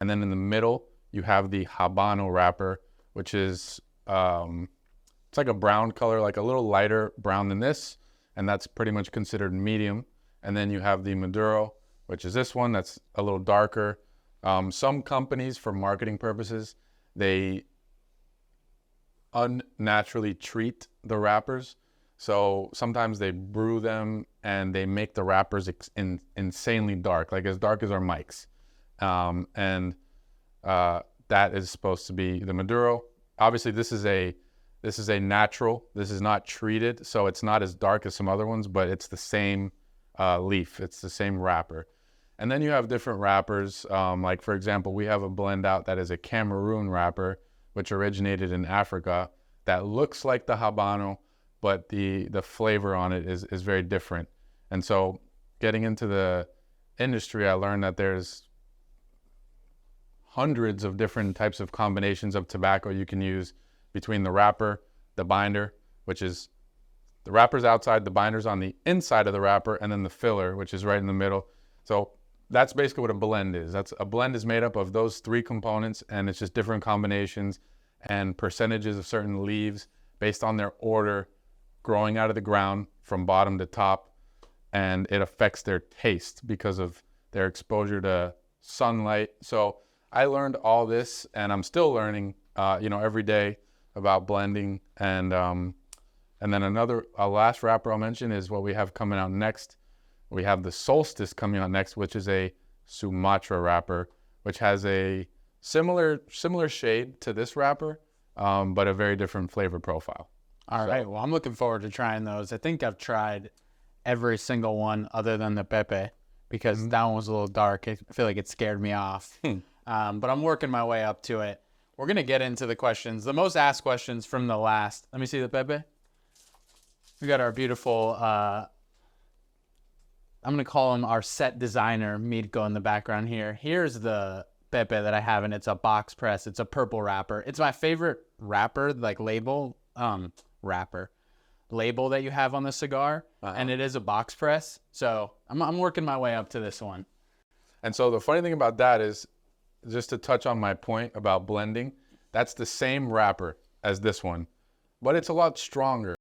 And then in the middle, you have the Habano wrapper, which is, it's like a brown color, like a little lighter brown than this. And that's pretty much considered medium. And then you have the Maduro, which is this one that's a little darker. Some companies, for marketing purposes, they unnaturally treat the wrappers. So sometimes they brew them and they make the wrappers insanely dark our mics. That is supposed to be the Maduro. Obviously, this is a natural. This is not treated, so it's not as dark as some other ones, but it's the same leaf. It's the same wrapper. And then you have different wrappers. Like, for example, we have a blend out that is a Cameroon wrapper, which originated in Africa, that looks like the Habano, but the flavor on it is very different. And so getting into the industry, I learned that there's hundreds of different types of combinations of tobacco you can use between the wrapper, the binder, which is the wrapper's outside, the binder's on the inside of the wrapper, and then the filler, which is right in the middle. So that's basically what a blend is. A blend is made up of those three components, and it's just different combinations and percentages of certain leaves based on their order growing out of the ground from bottom to top, and it affects their taste because of their exposure to sunlight. So I learned all this, and I'm still learning, every day about blending. And then a last wrapper I'll mention is what we have coming out next. We have the Solstice coming out next, which is a Sumatra wrapper, which has a similar shade to this wrapper, but a very different flavor profile. All right. Well, I'm looking forward to trying those. I think I've tried every single one other than the Pepe, because that one was a little dark. I feel like it scared me off. But I'm working my way up to it. We're going to get into the questions. The most asked questions from the last. Let me see the Pepe. We got our beautiful, I'm going to call him our set designer, Mirko, in the background here. Here's the Pepe that I have, and it's a box press. It's a purple wrapper. It's my favorite wrapper, like label that you have on the cigar, and it is a box press. So I'm working my way up to this one. And so the funny thing about that is, just to touch on my point about blending, that's the same wrapper as this one, but it's a lot stronger.